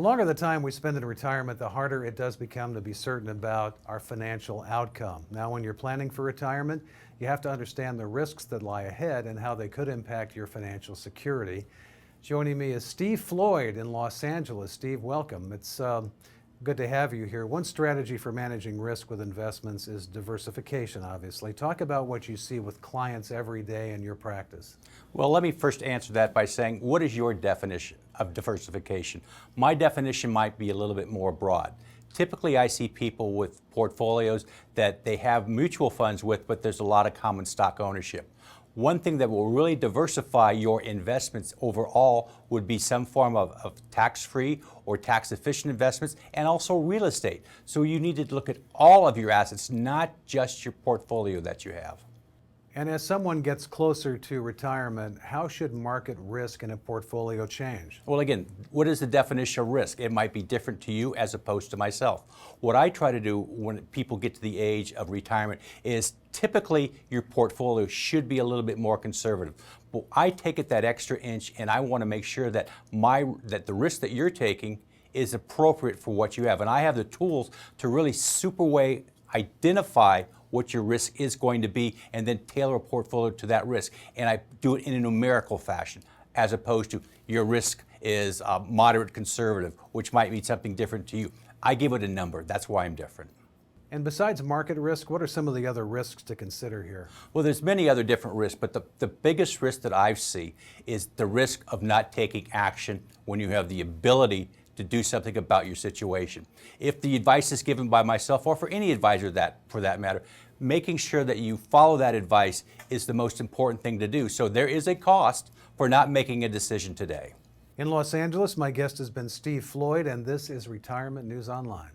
The longer the time we spend in retirement, the harder it does become to be certain about our financial outcome. Now, when you're planning for retirement, you have to understand the risks that lie ahead and how they could impact your financial security. Joining me is Steve Floyd in Los Angeles. Steve, welcome. It's good to have you here. One strategy for managing risk with investments is diversification, obviously. Talk about what you see with clients every day in your practice. Well, let me first answer that by saying, what is your definition of diversification? My definition might be a little bit more broad. Typically, I see people with portfolios that they have mutual funds with, but there's a lot of common stock ownership. One thing that will really diversify your investments overall would be some form of tax-free or tax-efficient investments, and also real estate. So you need to look at all of your assets, not just your portfolio that you have. And as someone gets closer to retirement, how should market risk in a portfolio change? Well, again, what is the definition of risk? It might be different to you as opposed to myself. What I try to do when people get to the age of retirement is typically your portfolio should be a little bit more conservative. But I take it that extra inch, and I want to make sure that the risk that you're taking is appropriate for what you have. And I have the tools to really identify what your risk is going to be, and then tailor a portfolio to that risk. And I do it in a numerical fashion, as opposed to your risk is moderate conservative, which might mean something different to you. I give it a number. That's why I'm different. And besides market risk, what are some of the other risks to consider here? Well, there's many other different risks, but the biggest risk that I see is the risk of not taking action when you have the ability to do something about your situation. If the advice is given by myself, or for any advisor for that matter, making sure that you follow that advice is the most important thing to do. So there is a cost for not making a decision today. In Los Angeles, my guest has been Steve Floyd, and this is Retirement News Online.